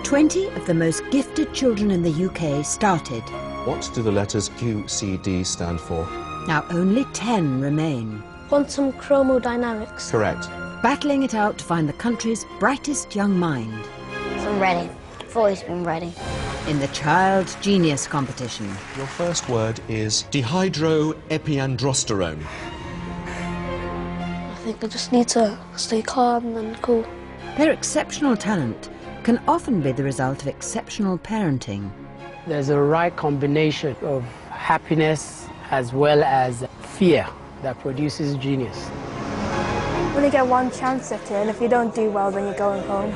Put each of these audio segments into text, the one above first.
20 of the most gifted children in the UK started. What do the letters QCD stand for? Now only 10 remain. Quantum chromodynamics. Correct. Battling it out to find the country's brightest young mind. I'm ready. I've always been ready. In the Child Genius competition. Your first word is dehydroepiandrosterone. I think I just need to stay calm and cool. Their exceptional talent can often be the result of exceptional parenting. There's a right combination of happiness as well as fear that produces genius. You only get one chance at it, and if you don't do well, then you're going home.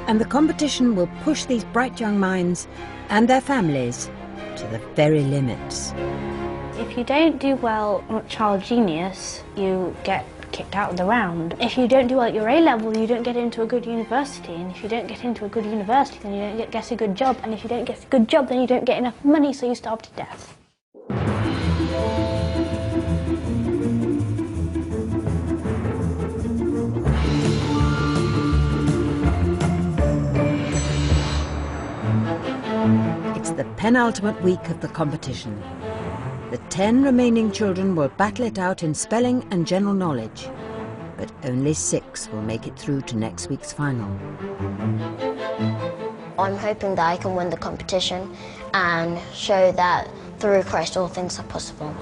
And the competition will push these bright young minds and their families to the very limits. If you don't do well at Child Genius, you get kicked out of the round. If you don't do well at your A-level, you don't get into a good university. And if you don't get into a good university, then you don't get a good job. And if you don't get a good job, then you don't get enough money, so you starve to death. It's the penultimate week of the competition. The 10 remaining children will battle it out in spelling and general knowledge, but only 6 will make it through to next week's final. I'm hoping that I can win the competition and show that through Christ all things are possible.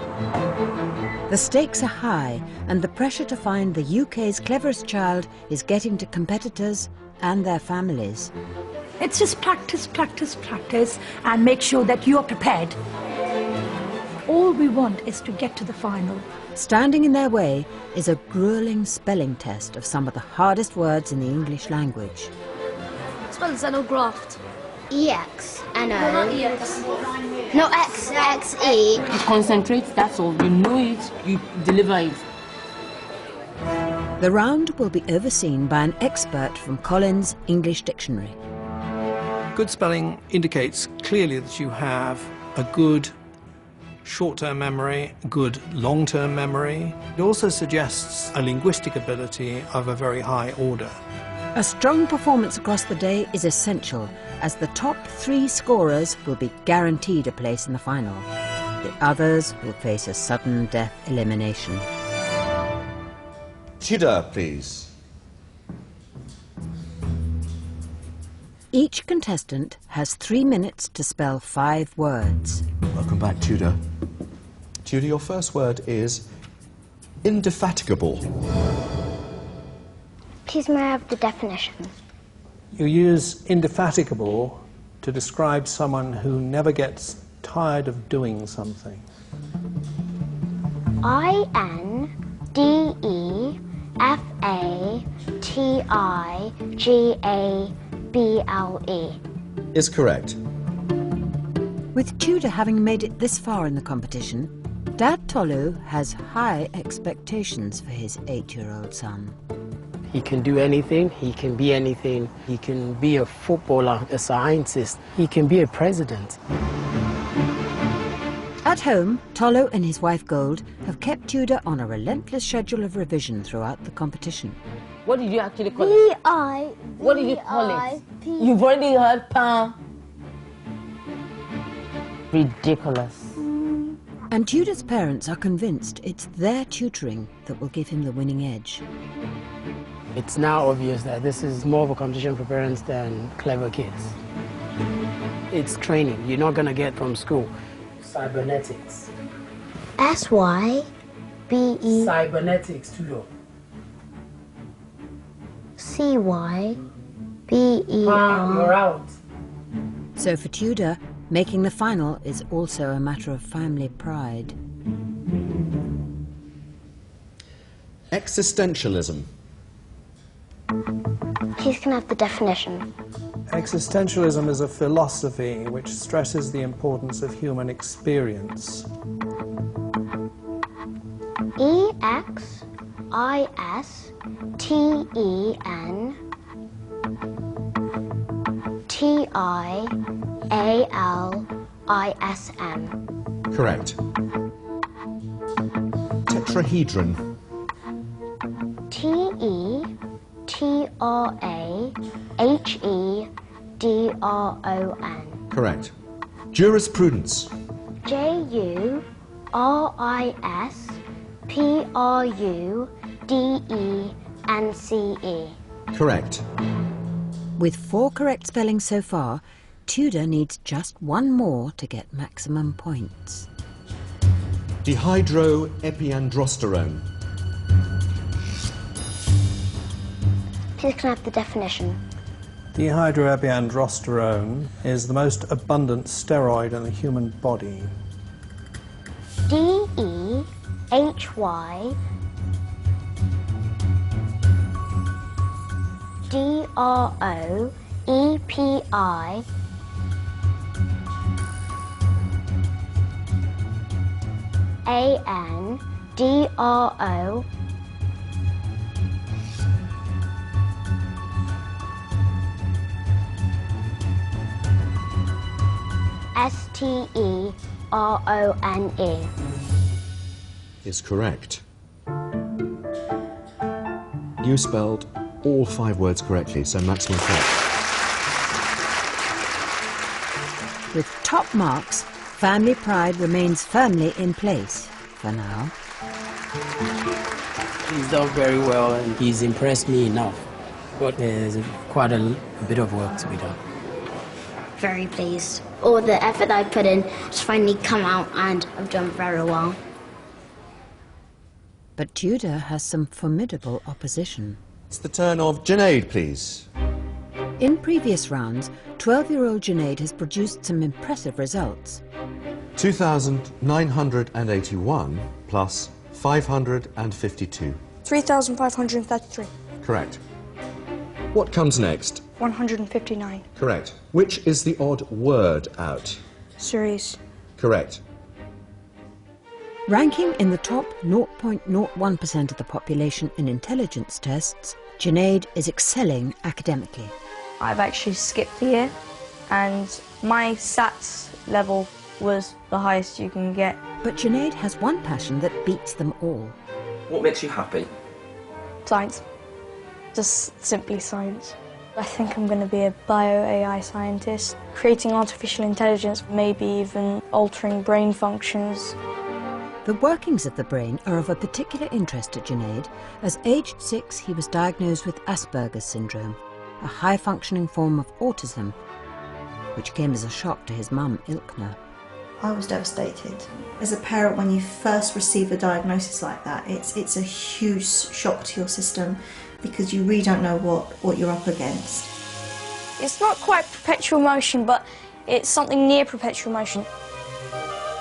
The stakes are high, and the pressure to find the UK's cleverest child is getting to competitors and their families. It's just practice, practice, practice, and make sure that you are prepared. All we want is to get to the final. Standing in their way is a grueling spelling test of some of the hardest words in the English language. Spell xenograft. EX-N-O. No, not EX. No, X-E. You concentrate, that's all. You know it, you deliver it. The round will be overseen by an expert from Collins English Dictionary. Good spelling indicates clearly that you have a good short-term memory, good long-term memory. It also suggests a linguistic ability of a very high order. A strong performance across the day is essential, as the top 3 scorers will be guaranteed a place in the final. The others will face a sudden death elimination. Tudor, please. Each contestant has 3 minutes to spell 5 words. Welcome back, Tudor. Tudor, your first word is indefatigable. Please may I have the definition? You use indefatigable to describe someone who never gets tired of doing something. INDEFATIGABLE. Is correct. With Tudor having made it this far in the competition, Dad Tolu has high expectations for his 8-year-old son. He can do anything, he can be anything. He can be a footballer, a scientist, he can be a president. At home, Tolu and his wife Gold have kept Tudor on a relentless schedule of revision throughout the competition. What did you actually call it? What did you call it? You've already heard Pam. Ridiculous. And Tudor's parents are convinced it's their tutoring that will give him the winning edge. It's now obvious that this is more of a competition for parents than clever kids. It's training you're not going to get from school. Cybernetics. SYBE. Cybernetics, Tudor. CYBER. You're out. So for Tudor, making the final is also a matter of family pride. Existentialism. Please can I have the definition? Existentialism is a philosophy which stresses the importance of human experience. EXISTENTIALISM. Correct. Tetrahedron. D-R-O-N. Correct. Jurisprudence. J-U-R-I-S-P-R-U-D-E-N-C-E. Correct. With 4 correct spellings so far, Tudor needs just 1 more to get maximum points. Dehydroepiandrosterone. Please can I have the definition? Dehydroepiandrosterone is the most abundant steroid in the human body. D-E-H-Y D-R-O-E-P-I A-N-D-R-O S-T-E-R-O-N-E. Is correct. You spelled all 5 words correctly, so maximum points. With top marks, family pride remains firmly in place for now. He's done very well and he's impressed me enough. But there's quite a bit of work to be done. Very pleased. All the effort I put in has finally come out and I've done very well. But Tudor has some formidable opposition. It's the turn of Junaid, please. In previous rounds, 12-year-old Junaid has produced some impressive results. 2,981 plus 552. 3,533. Correct. What comes next? 159. Correct. Which is the odd word out? Series. Correct. Ranking in the top 0.01% of the population in intelligence tests, Junaid is excelling academically. I've actually skipped the year and my SATs level was the highest you can get. But Junaid has one passion that beats them all. What makes you happy? Science. Just simply science. I think I'm going to be a bio-AI scientist, creating artificial intelligence, maybe even altering brain functions. The workings of the brain are of a particular interest to Junaid, as aged 6 he was diagnosed with Asperger's syndrome, a high-functioning form of autism, which came as a shock to his mum, Ilkner. I was devastated. As a parent, when you first receive a diagnosis like that, it's a huge shock to your system because you really don't know what you're up against. It's not quite perpetual motion, but it's something near perpetual motion.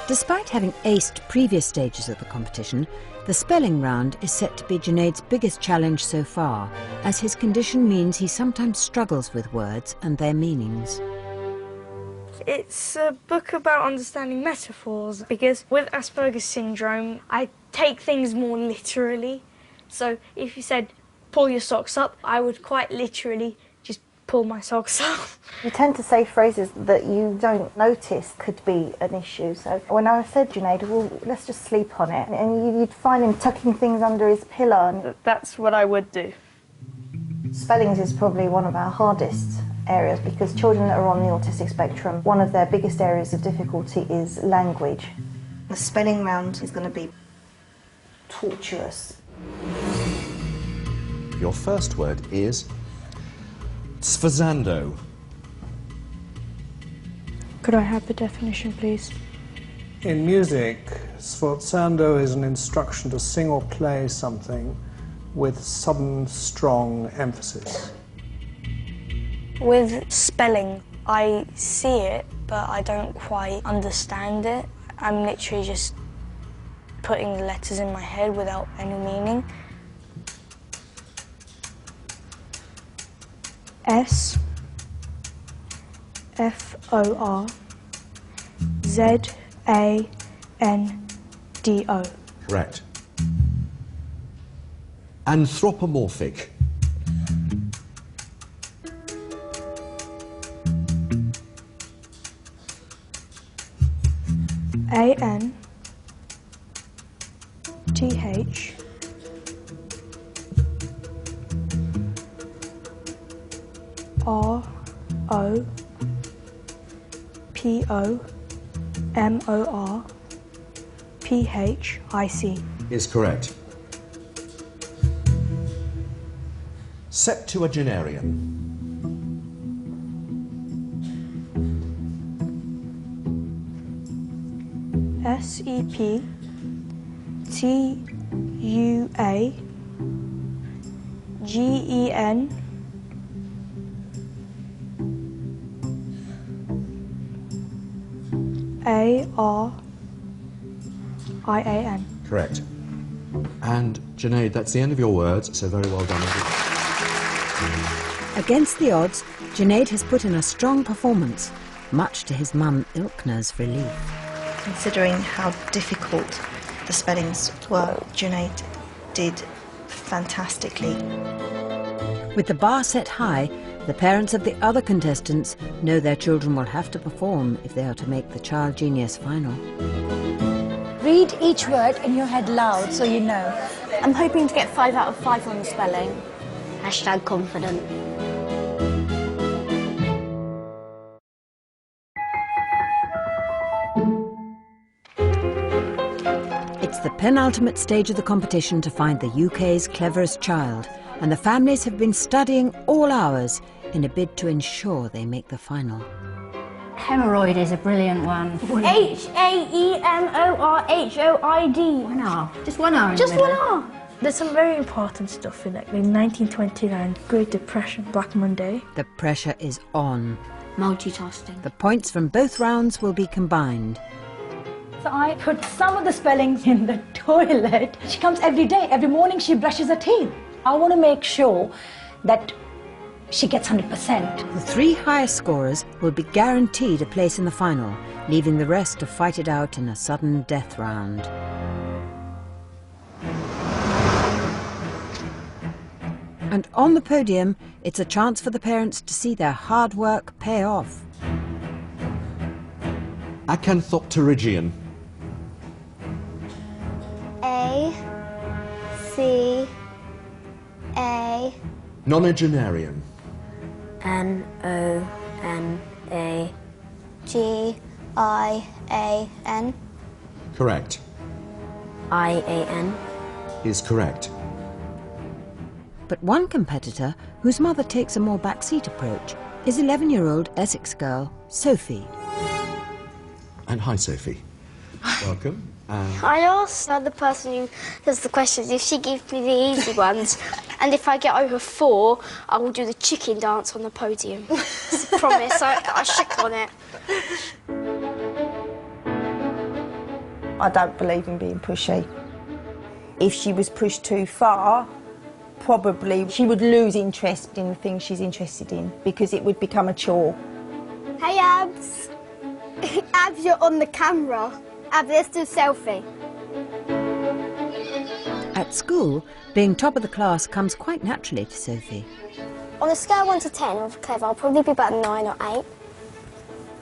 Despite having aced previous stages of the competition, the spelling round is set to be Junaid's biggest challenge so far, as his condition means he sometimes struggles with words and their meanings. It's a book about understanding metaphors, because with Asperger's syndrome, I take things more literally. So if you said, pull your socks up, I would quite literally just pull my socks up. You tend to say phrases that you don't notice could be an issue. So when I said, Junaid, well, let's just sleep on it, and you'd find him tucking things under his pillow. And that's what I would do. Spellings is probably one of our hardest areas because children that are on the autistic spectrum, one of their biggest areas of difficulty is language. The spelling round is going to be torturous. Your first word is sforzando. Could I have the definition, please? In music, sforzando is an instruction to sing or play something with sudden, strong emphasis. With spelling, I see it, but I don't quite understand it. I'm literally just putting the letters in my head without any meaning. S-F-O-R-Z-A-N-D-O. Correct. Anthropomorphic. A-N-T-H R S02E03 is correct. Septuagenarian. SEPTUAGENARIAN. Correct. And Junaid, that's the end of your words, so very well done. Against the odds, Junaid has put in a strong performance, much to his mum Ilkna's relief. Considering how difficult the spellings were, Junaid did fantastically. With the bar set high, the parents of the other contestants know their children will have to perform if they are to make the Child Genius final. Read each word in your head loud so you know. I'm hoping to get 5 out of 5 on the spelling. Hashtag confident. It's the penultimate stage of the competition to find the UK's cleverest child, and the families have been studying all hours in a bid to ensure they make the final. Hemorrhoid is a brilliant one. H-A-E-M-O-R-H-O-I-D. 1 R. Just 1 R. Just 1 R. There's some very important stuff in it. The 1929 Great Depression, Black Monday. The pressure is on. Multitasking. The points from both rounds will be combined. So I put some of the spellings in the toilet. She comes every day. Every morning she brushes her teeth. I want to make sure that she gets 100%. The 3 highest scorers will be guaranteed a place in the final, leaving the rest to fight it out in a sudden death round. And on the podium, it's a chance for the parents to see their hard work pay off. Acanthopterygian. A-C-A Nonagenarian. N-O-N-A-G-I-A-N. Correct. I-A-N. Is correct. But one competitor, whose mother takes a more backseat approach, is 11-year-old Essex girl Sophie. And hi, Sophie. Welcome. I asked the person who does the questions if she gives me the easy ones, and if I get over 4, I will do the chicken dance on the podium. It's a promise. I shook on it. I don't believe in being pushy. If she was pushed too far, probably she would lose interest in the things she's interested in because it would become a chore. Hey, Abs. Abs, you're on the camera. Abs, let's do a selfie. At school, being top of the class comes quite naturally to Sophie. On a scale of 1 to 10 of clever, I'll probably be about 9 or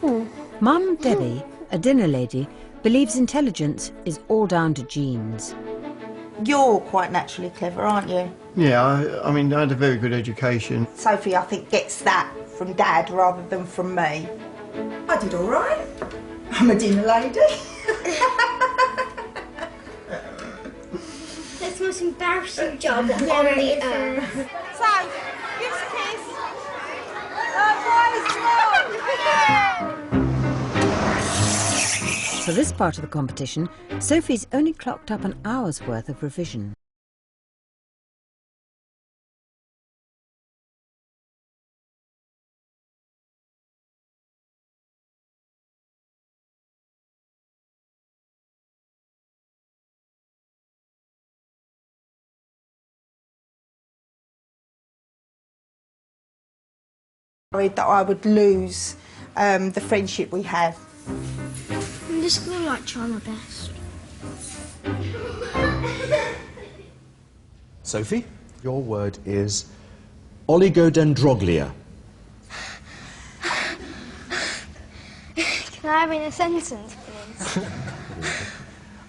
8. Mum Debbie, a dinner lady, believes intelligence is all down to genes. You're quite naturally clever, aren't you? Yeah, I mean, I had a very good education. Sophie, I think, gets that from Dad rather than from me. I did all right. I'm a dinner lady. That's the most embarrassing job on the earth. So, give us a kiss. For this part of the competition, Sophie's only clocked up an hour's worth of revision. Worried that I would lose the friendship we have. I'm just going to try my best. Sophie, your word is oligodendroglia. Can I have it in a sentence, please?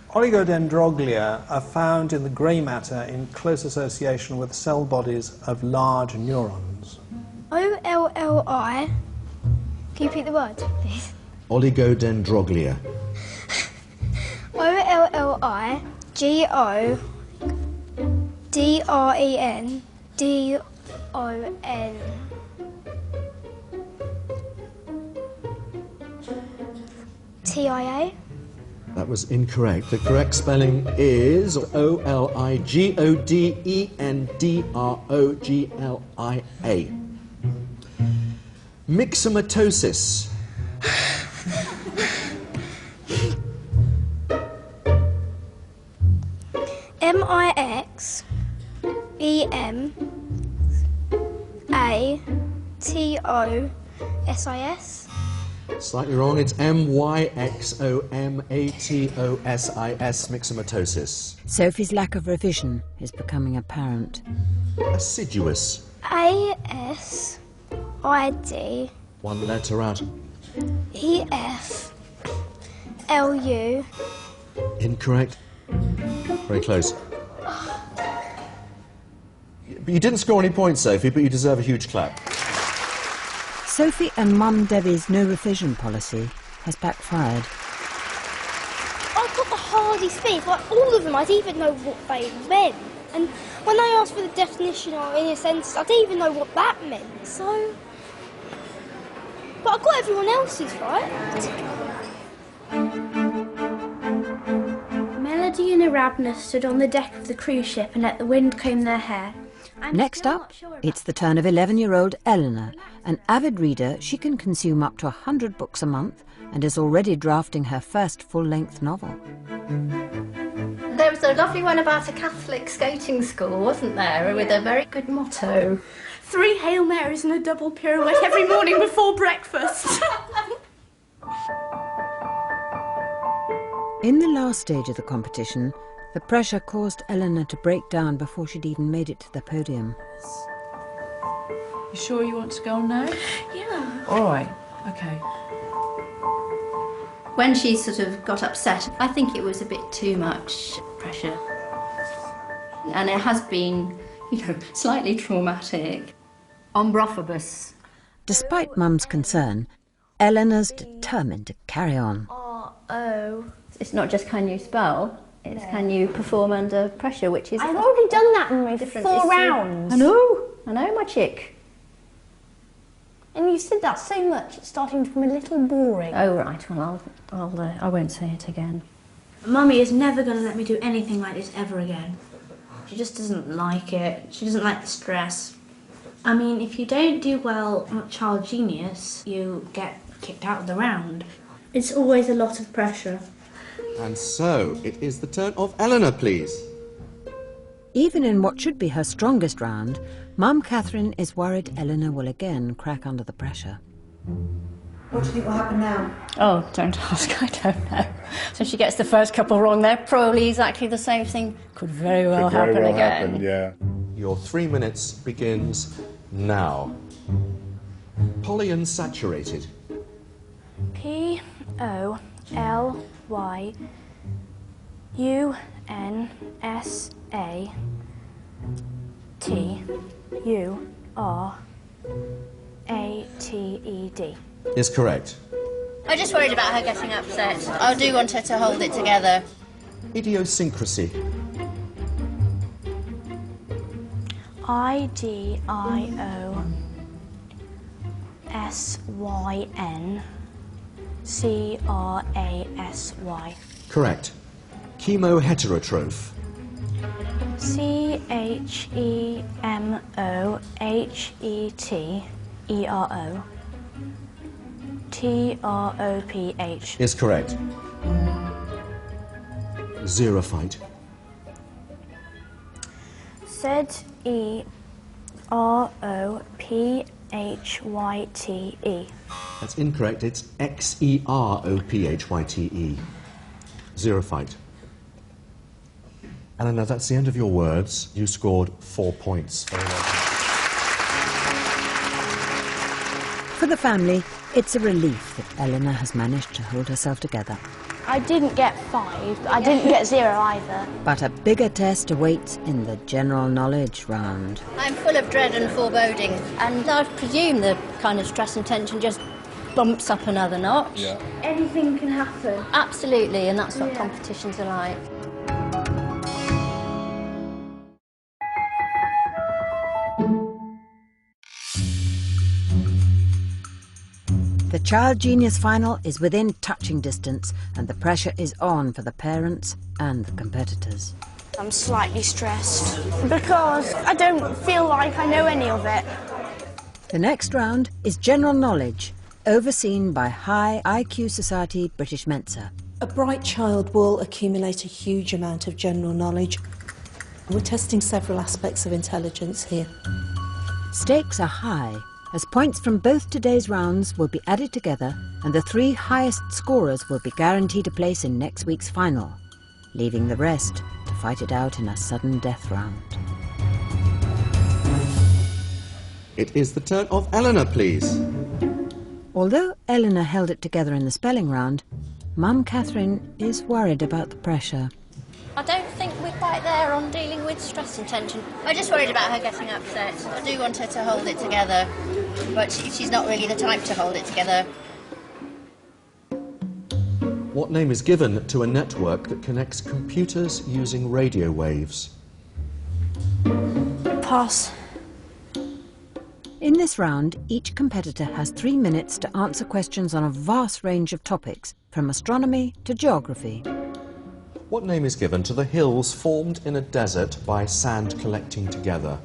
Oligodendroglia are found in the grey matter in close association with cell bodies of large neurons. O-L-L-I Can you repeat the word, please? Oligodendroglia. O-L-L-I-G-O-D-R-E-N-D-O-N. T-I-A? That was incorrect. The correct spelling is O-L-I-G-O-D-E-N-D-R-O-G-L-I-A. Myxomatosis. M-I-X-E-M-A-T-O-S-I-S. Slightly wrong. It's M-Y-X-O-M-A-T-O-S-I-S, myxomatosis. Sophie's lack of revision is becoming apparent. Assiduous. A-S-I-D. One letter out. E-F-L-U. Incorrect. Very close. But you didn't score any points, Sophie, but you deserve a huge clap. Sophie and Mum Debbie's no revision policy has backfired. I've got the hardest things, like all of them, I didn't even know what they meant. And when they asked for the definition or in a sentence, I didn't even know what that meant, so... But I got everyone else's right. Melody and Arabna stood on the deck of the cruise ship and let the wind comb their hair. Next up, it's the turn of 11-year-old Eleanor. An avid reader, she can consume up to 100 books a month and is already drafting her first full-length novel. There was a lovely one about a Catholic skating school, wasn't there, with a very good motto. 3 Hail Marys and a double pirouette every morning before breakfast. In the last stage of the competition, the pressure caused Eleanor to break down before she'd even made it to the podium. You sure you want to go on now? Yeah. All right, OK. When she sort of got upset, I think it was a bit too much pressure. And it has been, you know, slightly traumatic. Ombrophobus. Despite Mum's concern, Eleanor's determined to carry on. R-O. It's not just can you spell, it's can you perform under pressure, which is... I've already done that, Marie, 4 rounds. I know, my chick. And you said that so much, it's starting to become a little boring. Oh, right, well, I won't say it again. Mummy is never going to let me do anything like this ever again. She just doesn't like it. She doesn't like the stress. I mean, if you don't do well at Child Genius, you get kicked out of the round. It's always a lot of pressure. And so, it is the turn of Eleanor, please. Even in what should be her strongest round, Mum Catherine is worried Eleanor will again crack under the pressure. What do you think will happen now? Oh, don't ask, I don't know. So she gets the first couple wrong there, probably exactly the same thing. Could very well happen again. Yeah. Your 3 minutes begins now. Polyunsaturated. P-O-L-Y-U-N-S-A-T-U-R-A-T-E-D. Is correct. I'm just worried about her getting upset. I do want her to hold it together. Idiosyncrasy. I-D-I-O-S-Y-N-C-R-A-S-Y. Correct. Chemoheterotroph. C-H-E-M-O-H-E-T-E-R-O. T-R-O-P-H. Is correct. Xerophyte. Z-E-R-O-P-H-Y-T-E. That's incorrect. It's X-E-R-O-P-H-Y-T-E. Xerophyte. Eleanor, that's the end of your words. You scored 4 points. Very well. For the family, it's a relief that Eleanor has managed to hold herself together. I didn't get 5, I didn't get 0 either. But a bigger test awaits in the general knowledge round. I'm full of dread and foreboding, and I presume the kind of stress and tension just bumps up another notch. Yeah. Anything can happen. Absolutely, and that's what competitions are like. The Child Genius final is within touching distance, and the pressure is on for the parents and the competitors. I'm slightly stressed. Because I don't feel like I know any of it. The next round is general knowledge, overseen by High IQ Society British Mensa. A bright child will accumulate a huge amount of general knowledge. We're testing several aspects of intelligence here. Stakes are high, as points from both today's rounds will be added together and the 3 highest scorers will be guaranteed a place in next week's final, leaving the rest to fight it out in a sudden death round. It is the turn of Eleanor, please. Although Eleanor held it together in the spelling round, Mum Catherine is worried about the pressure. I don't think we're quite there on dealing with stress and tension. I'm just worried about her getting upset. I do want her to hold it together, but she's not really the type to hold it together. What name is given to a network that connects computers using radio waves? Pass. In this round, each competitor has 3 minutes to answer questions on a vast range of topics, from astronomy to geography. What name is given to the hills formed in a desert by sand collecting together?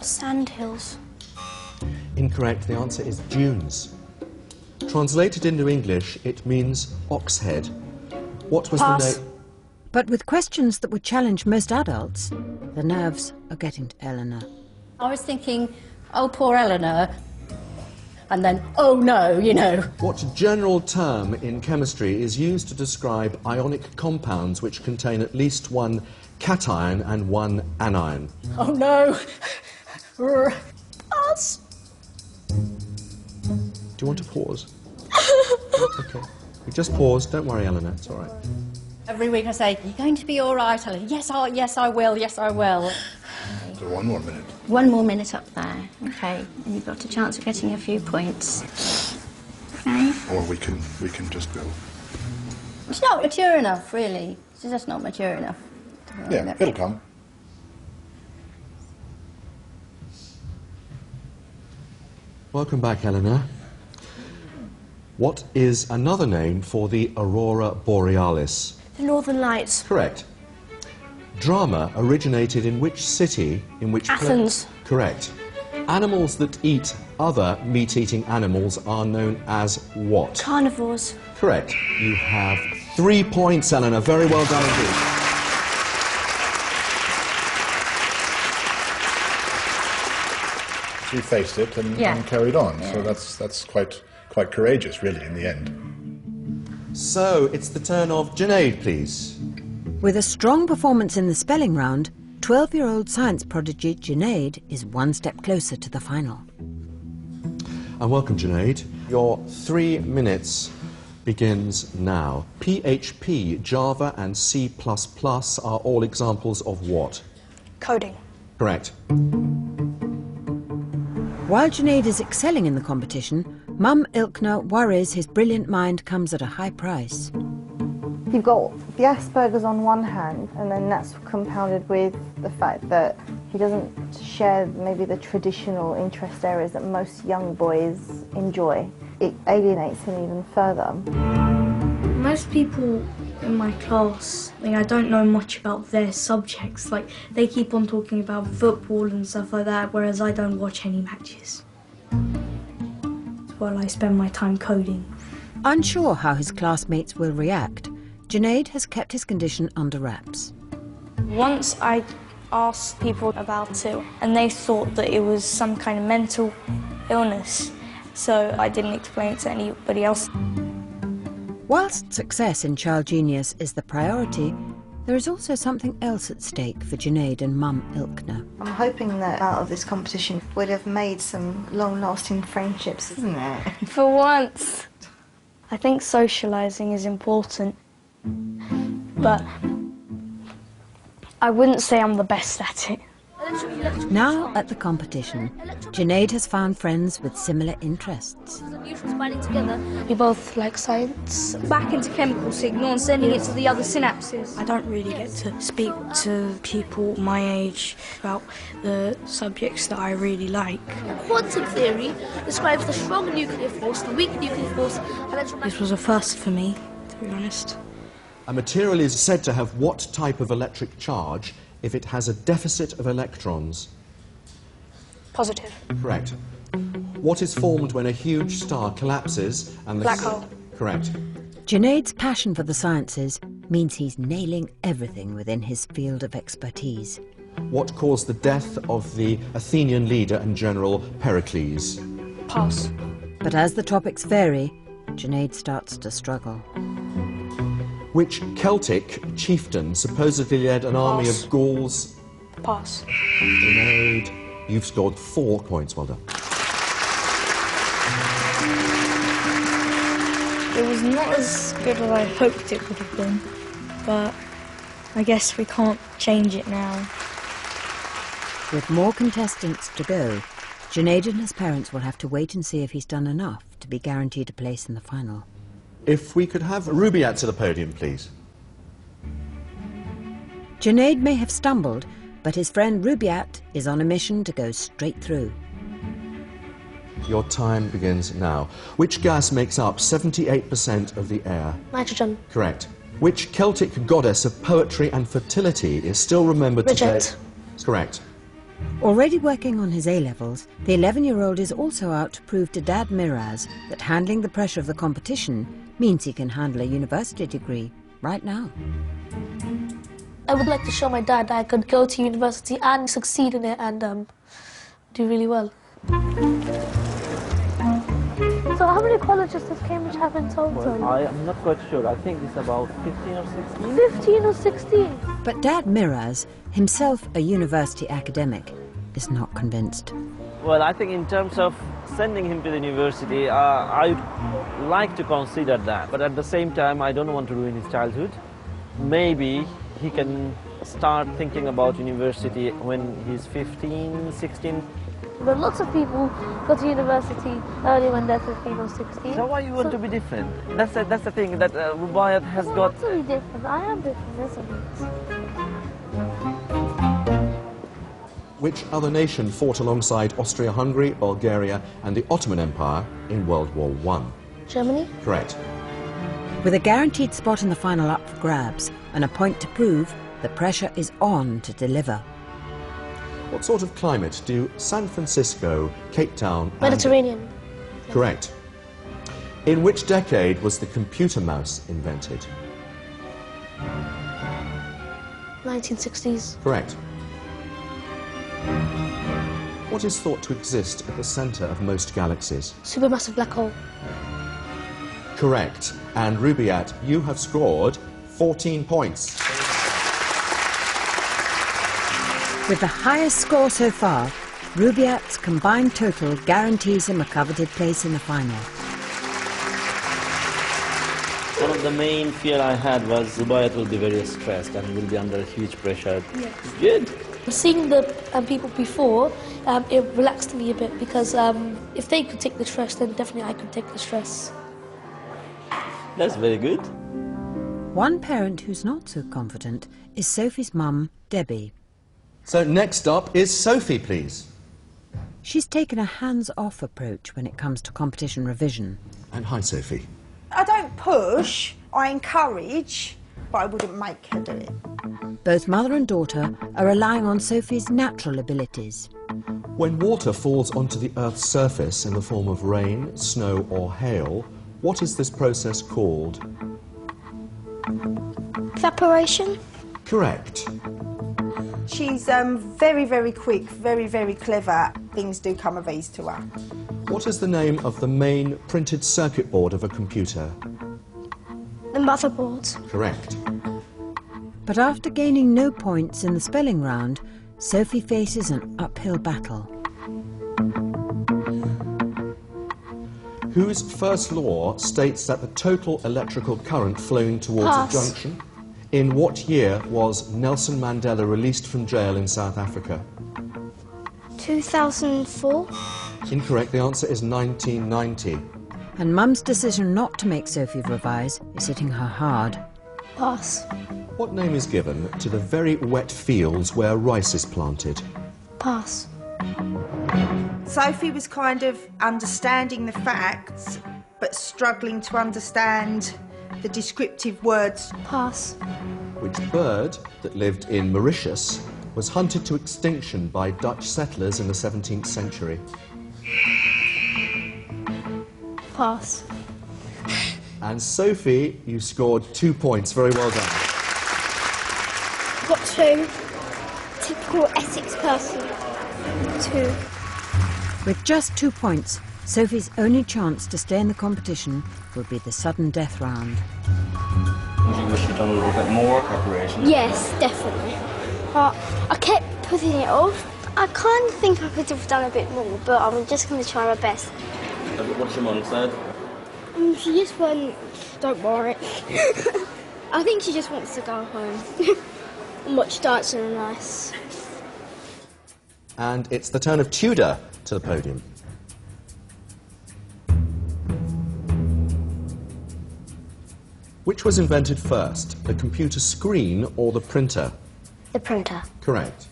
Sand hills. Incorrect, the answer is dunes. Translated into English, it means ox head. What was the name? But with questions that would challenge most adults, the nerves are getting to Eleanor. I was thinking, oh, poor Eleanor, and then, oh no, you know. What general term in chemistry is used to describe ionic compounds which contain at least one cation and one anion? Oh no. Pass. Do you want to pause? Okay. We just pause. Don't worry, Eleanor. It's all right. Every week I say, you're going to be all right, Eleanor. Yes, I will, yes, I will. So 1 more minute. 1 more minute up there, okay. And you've got a chance of getting a few points. Okay. Or we can just go. It's not mature enough, really. It's just not mature enough. Yeah, it'll come. Welcome back, Eleanor. What is another name for the aurora borealis? The Northern Lights. Correct. Drama originated in which city, in which Athens. Correct. Animals that eat other meat-eating animals are known as what? Carnivores. Correct. You have 3 points, Eleanor. Very well done indeed. She faced it and carried on, so that's quite courageous, really, in the end. So, it's the turn of Junaid, please. With a strong performance in the spelling round, 12-year-old science prodigy Junaid is 1 step closer to the final. And welcome, Junaid. Your 3 minutes begins now. PHP, Java and C++ are all examples of what? Coding. Correct. While Junaid is excelling in the competition, Mum Ilkner worries his brilliant mind comes at a high price. You've got the Asperger's on one hand, and then that's compounded with the fact that he doesn't share maybe the traditional interest areas that most young boys enjoy. It alienates him even further. Most people in my class, I don't know much about their subjects. Like, they keep on talking about football and stuff like that, whereas I don't watch any matches. While I spend my time coding. Unsure how his classmates will react, Junaid has kept his condition under wraps. Once I asked people about it, and they thought that it was some kind of mental illness, so I didn't explain it to anybody else. Whilst success in Child Genius is the priority, there is also something else at stake for Junaid and Mum Ilkner. I'm hoping that out of this competition would have made some long-lasting friendships, isn't it? For once. I think socialising is important, but I wouldn't say I'm the best at it. Now at the competition, Junaid has found friends with similar interests. We both like science. Back into chemical signal and sending it to the other synapses. I don't really get to speak to people my age about the subjects that I really like. Quantum theory describes the strong nuclear force, the weak nuclear force, and This was a first for me, to be honest. A material is said to have what type of electric charge if it has a deficit of electrons? Positive. Correct. What is formed when a huge star collapses and the... Black hole. Correct. Junaid's passion for the sciences means he's nailing everything within his field of expertise. What caused the death of the Athenian leader and general Pericles? Pass. But as the topics vary, Junaid starts to struggle. Which Celtic chieftain supposedly led an army of Gauls? Pass. Junaid, you've scored 4 points. Well done. It was not as good as I hoped it would have been, but I guess we can't change it now. With more contestants to go, Junaid and his parents will have to wait and see if he's done enough to be guaranteed a place in the final. If we could have Rubaiyat to the podium, please. Junaid may have stumbled, but his friend Rubaiyat is on a mission to go straight through. Your time begins now. Which gas makes up 78% of the air? Nitrogen. Correct. Which Celtic goddess of poetry and fertility is still remembered today? Bridget. Correct. Already working on his A-levels, the 11-year-old is also out to prove to Dad Miraz that handling the pressure of the competition means he can handle a university degree right now. I would like to show my dad I could go to university and succeed in it and do really well. So how many colleges does Cambridge have in total? Well, I am not quite sure. I think it's about 15 or 16. 15 or 16? But Dad Miraz, himself a university academic, is not convinced. Well, I think in terms of sending him to the university, I would like to consider that. But at the same time, I don't want to ruin his childhood. Maybe he can start thinking about university when he's 15, 16. But lots of people go to university early when they're 15 or 16. So why you want to be different? That's the thing that Rubaiyat has got. Not really different. I am different, isn't it? Which other nation fought alongside Austria-Hungary, Bulgaria and the Ottoman Empire in World War I? Germany? Correct. With a guaranteed spot in the final up for grabs and a point to prove, the pressure is on to deliver. What sort of climate do San Francisco, Cape Town and... Mediterranean. Correct. In which decade was the computer mouse invented? 1960s. Correct. What is thought to exist at the centre of most galaxies? Supermassive black hole. Correct. And Rubaiyat, you have scored 14 points. With the highest score so far, Rubaiyat's combined total guarantees him a coveted place in the final. One of the main fear I had was Rubaiyat will be very stressed and will be under huge pressure. Yes. Good. Seeing the people before, it relaxed me a bit because if they could take the stress, then definitely I could take the stress. That's very good. One parent who's not so confident is Sophie's mum, Debbie. So next up is Sophie, please. She's taken a hands-off approach when it comes to competition revision. And hi, Sophie. I don't push, I encourage, but I wouldn't make her do it. Both mother and daughter are relying on Sophie's natural abilities. When water falls onto the Earth's surface in the form of rain, snow or hail, what is this process called? Evaporation? Correct. She's very, very quick, very, very clever. Things do come of ease to her. What is the name of the main printed circuit board of a computer? The motherboard. Correct. But after gaining no points in the spelling round, Sophie faces an uphill battle. Whose first law states that the total electrical current flowing towards Pass. a junction? In what year was Nelson Mandela released from jail in South Africa? 2004. Incorrect. The answer is 1990. And Mum's decision not to make Sophie revise is hitting her hard. Pass. What name is given to the very wet fields where rice is planted? Pass. Sophie was kind of understanding the facts, but struggling to understand the descriptive words. Pass. Which bird that lived in Mauritius was hunted to extinction by Dutch settlers in the 17th century? Pass. And Sophie, you scored 2 points. Very well done. Got 2. Typical Essex person. 2. With just 2 points, Sophie's only chance to stay in the competition would be the sudden death round. Would you wish you'd done a little bit more preparation? Yes, definitely. But I kept putting it off. I kind of think I could have done a bit more, but I'm just going to try my best. What's your mum said? She just went, don't worry. I think she just wants to go home and watch Dancing on Ice. And it's the turn of Tudor to the podium. Which was invented first, the computer screen or the printer? The printer. Correct.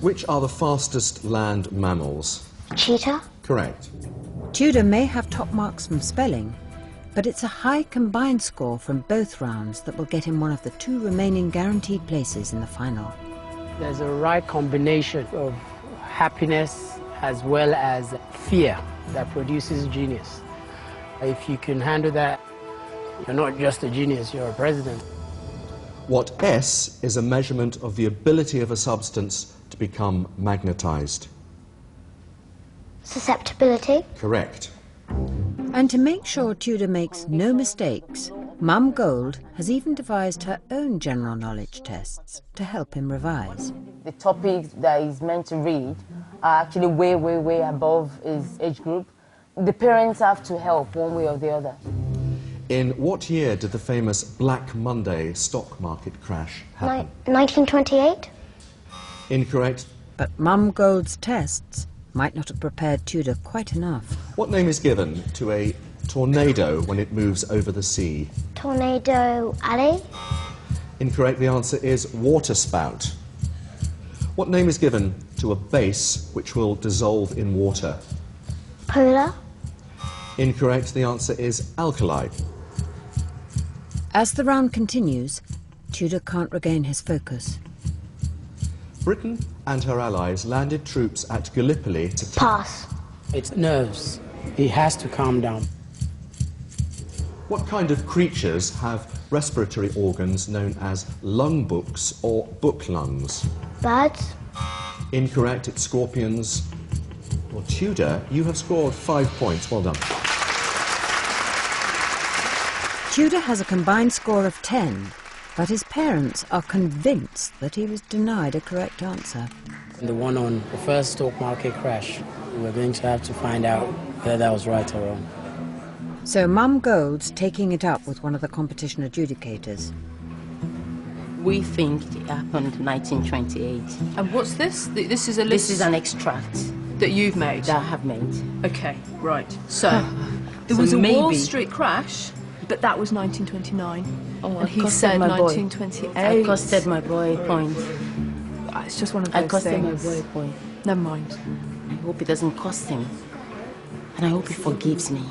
Which are the fastest land mammals? Cheetah. Correct. Tudor may have top marks from spelling, but it's a high combined score from both rounds that will get him one of the 2 remaining guaranteed places in the final. There's a right combination of happiness as well as fear that produces genius. If you can handle that, you're not just a genius, you're a president. What S is a measurement of the ability of a substance to become magnetized? Susceptibility. Correct. And to make sure Tudor makes no mistakes, Mum Gold has even devised her own general knowledge tests to help him revise. The topics that he's meant to read are actually way above his age group. The parents have to help one way or the other. In what year did the famous Black Monday stock market crash happen? 1928. Incorrect. But Mum Gold's tests might not have prepared Tudor quite enough. What name is given to a tornado when it moves over the sea? Tornado alley. Incorrect. The answer is waterspout. What name is given to a base which will dissolve in water? Polar. Incorrect. The answer is alkali. As the round continues, Tudor can't regain his focus. Britain and her allies landed troops at Gallipoli to... Pass. It's nerves. He has to calm down. What kind of creatures have respiratory organs known as lung books or book lungs? Birds. Incorrect. It's scorpions. Well, Tudor, you have scored 5 points. Well done. Tudor has a combined score of 10, but his parents are convinced that he was denied a correct answer. The one on the first stock market crash, we're going to have to find out whether that was right or wrong. So Mum Gold's taking it up with one of the competition adjudicators. We think it happened in 1928. And what's this? This is a list? This is an extract. That you've made? That I have made. Okay, right. So, there was a Wall Street crash, but that was 1929. Oh, and he said 1928. I costed my boy a point. It's just one of those I costed things. my boy a point. Never mind. I hope it doesn't cost him. And I hope he forgives me.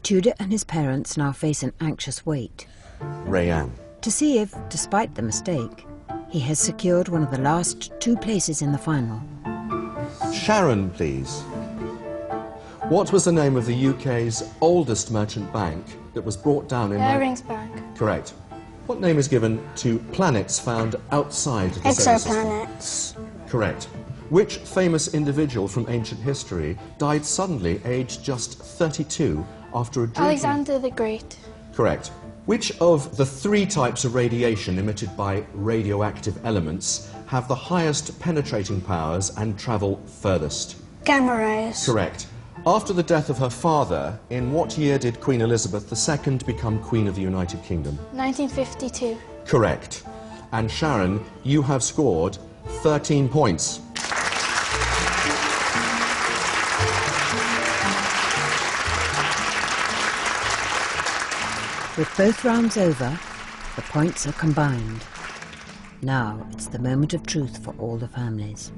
Tudor and his parents now face an anxious wait. Rayanne. To see if, despite the mistake, he has secured one of the last 2 places in the final. Sharon, please. What was the name of the UK's oldest merchant bank that was brought down in... Barings Bank. Correct. What name is given to planets found outside the solar system? Exoplanets. Correct. Which famous individual from ancient history died suddenly, aged just 32, after a drinking... Alexander the Great. Correct. Which of the 3 types of radiation emitted by radioactive elements have the highest penetrating powers and travel furthest? Gamma rays. Correct. After the death of her father, in what year did Queen Elizabeth II become Queen of the United Kingdom? 1952. Correct. And Sharon, you have scored 13 points. With both rounds over, the points are combined. Now it's the moment of truth for all the families.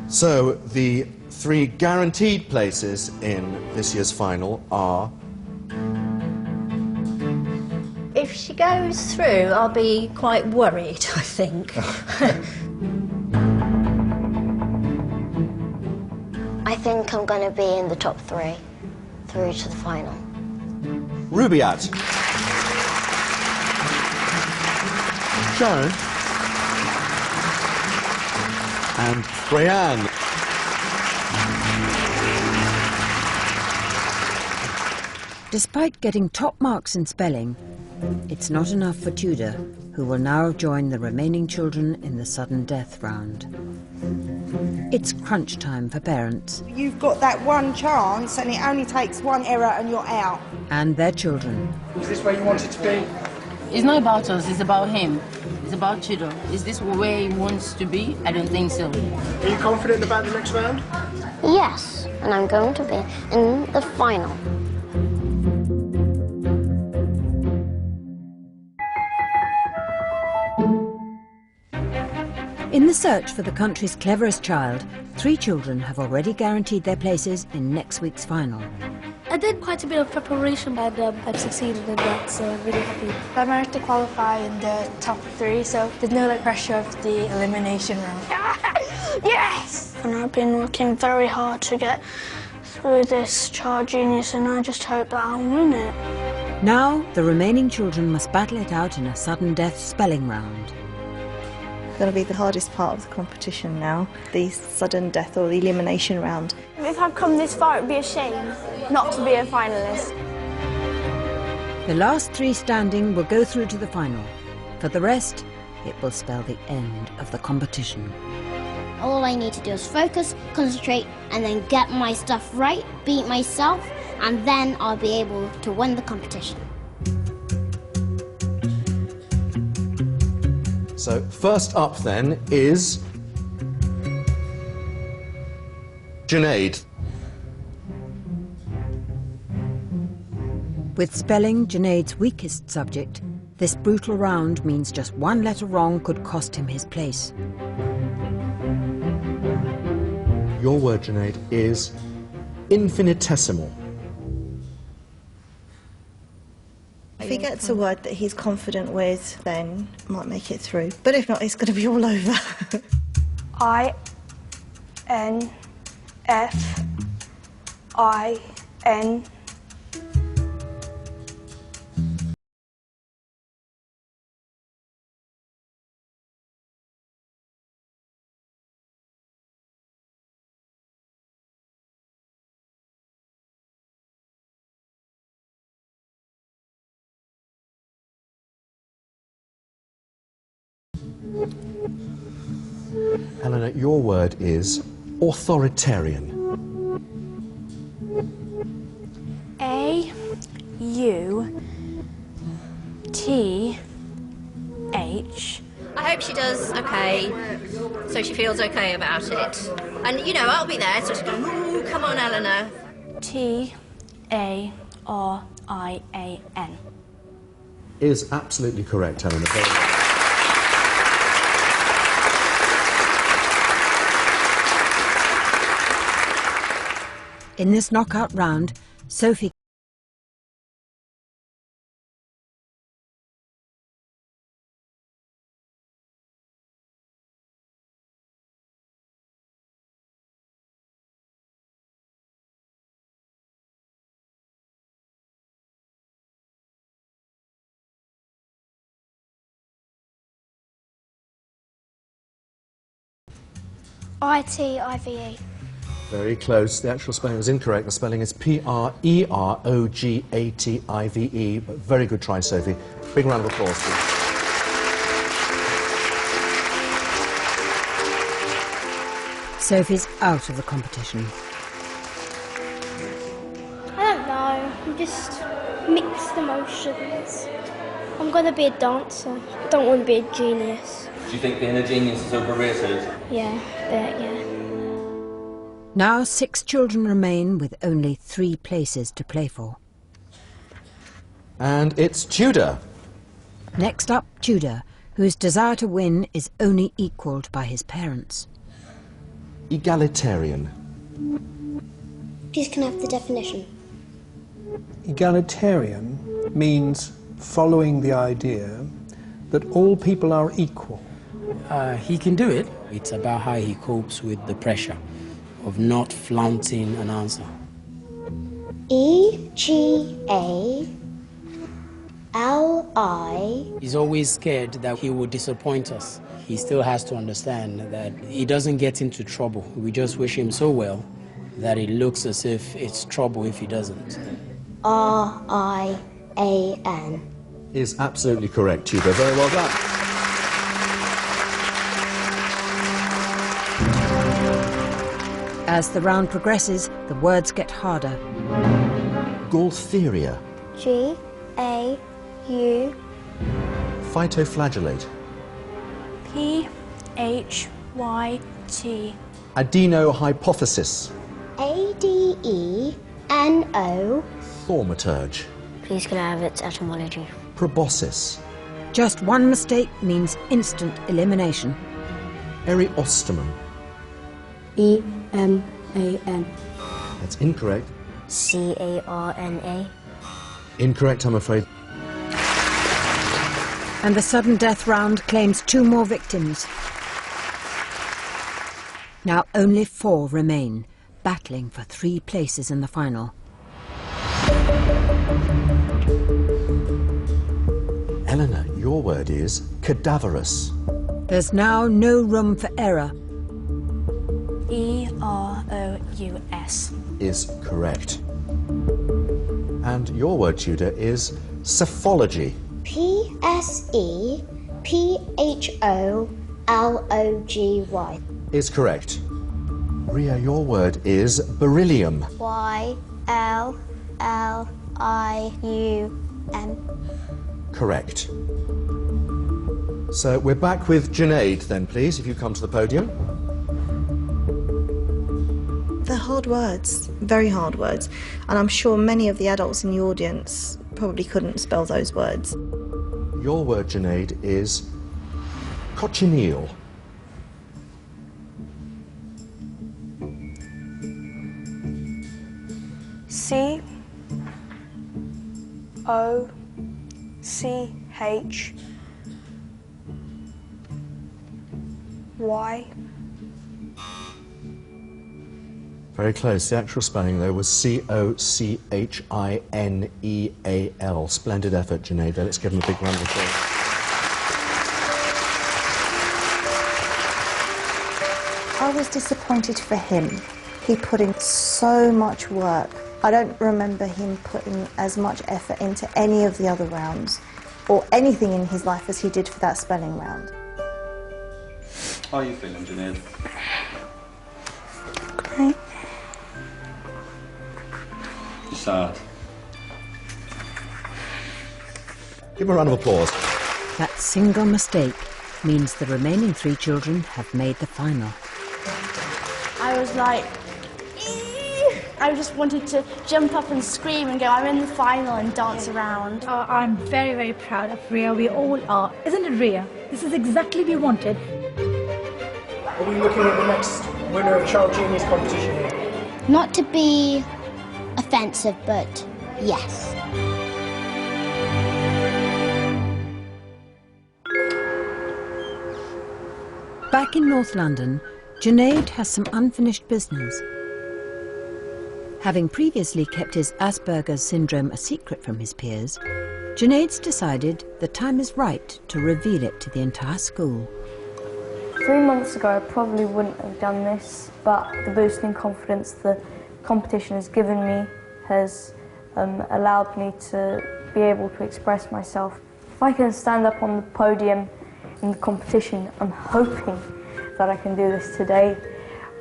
So the 3 guaranteed places in this year's final are... If she goes through, I'll be quite worried, I think. I think I'm going to be in the top 3 through to the final. Rubaiyat. Sharon. And Rayanne. Despite getting top marks in spelling, it's not enough for Tudor, who will now join the remaining children in the sudden death round. It's crunch time for parents. You've got that one chance and it only takes one error and you're out. And their children. Is this where you want it to be? It's not about us, it's about him. It's about Tudor. Is this where he wants to be? I don't think so. Are you confident about the next round? Yes, and I'm going to be in the final. In the search for the country's cleverest child, 3 children have already guaranteed their places in next week's final. I did quite a bit of preparation and I've succeeded in that, so I'm really happy. I managed to qualify in the top 3, so there's no pressure of the elimination round. Yes! And I've been working very hard to get through this Child Genius, and I just hope that I'll win it. Now, the remaining children must battle it out in a sudden death spelling round. It's going to be the hardest part of the competition now, the sudden death or the elimination round. If I've come this far, it'd be a shame not to be a finalist. The last 3 standing will go through to the final. For the rest, it will spell the end of the competition. All I need to do is focus, concentrate, and then get my stuff right, beat myself, and then I'll be able to win the competition. So first up then is Junaid. With spelling Junaid's weakest subject, this brutal round means just 1 letter wrong could cost him his place. Your word, Junaid, is infinitesimal. If he gets a word that he's confident with, then might make it through. But if not, it's going to be all over. I-N-F-I-N. Eleanor, your word is authoritarian. A-U-T-H. I hope she does okay, so she feels okay about it. And, you know, I'll be there, so she's going, ooh, come on, Eleanor. T-A-R-I-A-N. Is absolutely correct, Eleanor. In this knockout round, Sophie I-T-I-V-E. Very close. The actual spelling was incorrect. The spelling is P-R-E-R-O-G-A-T-I-V-E. But very good try, Sophie. Big round of applause, please. Sophie's out of the competition. I don't know, just mixed emotions. I'm going to be a dancer. I don't want to be a genius. Do you think being a genius is overrated? Yeah, yeah. Now 6 children remain with only 3 places to play for. And it's Tudor. Next up, Tudor, whose desire to win is only equalled by his parents. Egalitarian. Please can I have the definition? Egalitarian means following the idea that all people are equal. He can do it. It's about how he copes with the pressure of not flaunting an answer. E-G-A-L-I. He's always scared that he will disappoint us. He still has to understand that he doesn't get into trouble. We just wish him so well that it looks as if it's trouble if he doesn't. R-I-A-N. Is absolutely correct, Tudor. Very well done. As the round progresses, the words get harder. Gaultheria. G-A-U. Phytoflagellate. P-H-Y-T. Adenohypothesis. A-D-E-N-O. Thaumaturge. Please can I have its etymology? Proboscis. Just one mistake means instant elimination. Eriostomum. E-M-A-N. That's incorrect. C-A-R-N-A. Incorrect, I'm afraid. And the sudden death round claims 2 more victims. Now only 4 remain, battling for 3 places in the final. Eleanor, your word is cadaverous. There's now no room for error. E-R-O-U-S. Is correct. And your word, Tudor, is psephology. P-S-E-P-H-O-L-O-G-Y. Is correct. Ria, your word is beryllium. Y-L-L-I-U-M. Correct. So we're back with Junaid then, please, if you come to the podium. They're hard words, very hard words, and I'm sure many of the adults in the audience probably couldn't spell those words. Your word, Junaid, is cochineal. C-O-C-H-Y. Very close. The actual spelling, though, was C-O-C-H-I-N-E-A-L. Splendid effort, Junaid. Let's give him a big round of applause. I was disappointed for him. He put in so much work. I don't remember him putting as much effort into any of the other rounds or anything in his life as he did for that spelling round. How are you feeling, Junaid? Great. You're sad. Give him a round of applause. That single mistake means the remaining 3 children have made the final. I was like, I just wanted to jump up and scream and go, I'm in the final, and dance around. I'm very, very proud of Ria. We all are. Isn't it, Ria? This is exactly what we wanted. Are we looking at the next winner of Child Genius competition here? Not to be offensive, but yes. Back in North London, Junaid has some unfinished business. Having previously kept his Asperger's syndrome a secret from his peers, Junaid's decided the time is right to reveal it to the entire school. 3 months ago I probably wouldn't have done this, but the boost in confidence the competition has given me has allowed me to be able to express myself. If I can stand up on the podium in the competition, I'm hoping that I can do this today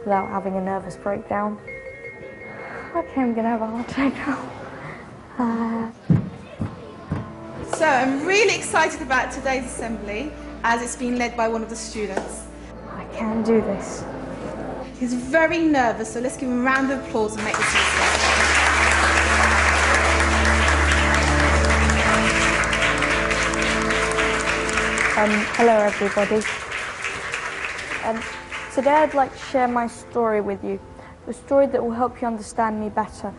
without having a nervous breakdown. Okay, I'm going to have a heart attack now. So So I'm really excited about today's assembly as it's been led by one of the students. I can do this. He's very nervous, so let's give him a round of applause and make this easy. Hello everybody. Today I'd like to share my story with you, a story that will help you understand me better.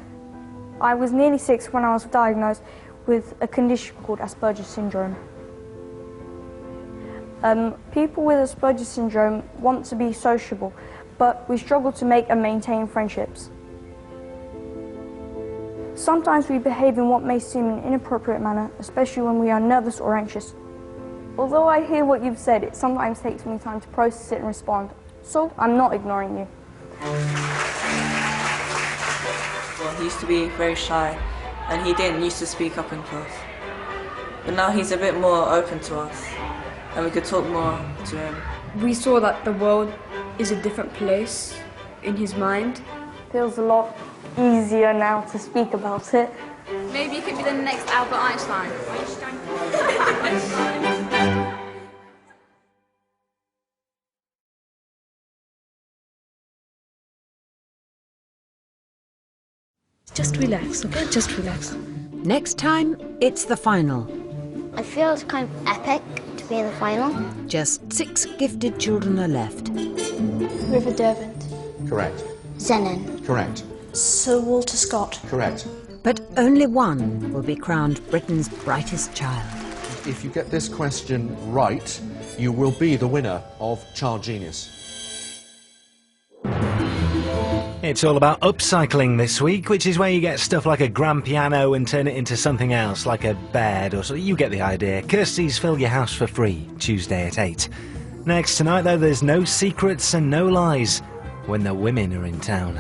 I was nearly 6 when I was diagnosed with a condition called Asperger's syndrome. People with Asperger's syndrome want to be sociable, but we struggle to make and maintain friendships. Sometimes we behave in what may seem an inappropriate manner, especially when we are nervous or anxious. Although I hear what you've said, it sometimes takes me time to process it and respond. So I'm not ignoring you. Well, he used to be very shy, and he didn't used to speak up in class. But now he's a bit more open to us, and we could talk more to him. We saw that the world is a different place in his mind. Feels a lot easier now to speak about it. Maybe you could be the next Albert Einstein. Just relax, okay? Just relax. Next time, it's the final. I feel it's kind of epic to be in the final. Just 6 gifted children are left. River Derwent. Correct. Zenon. Correct. Sir Walter Scott. Correct. But only one will be crowned Britain's brightest child. If you get this question right, you will be the winner of Child Genius. It's all about upcycling this week, which is where you get stuff like a grand piano and turn it into something else, like a bed or so. You get the idea. Kirsty's Fill Your House for Free, Tuesday at 8. Next tonight, though, there's no secrets and no lies when the women are in town.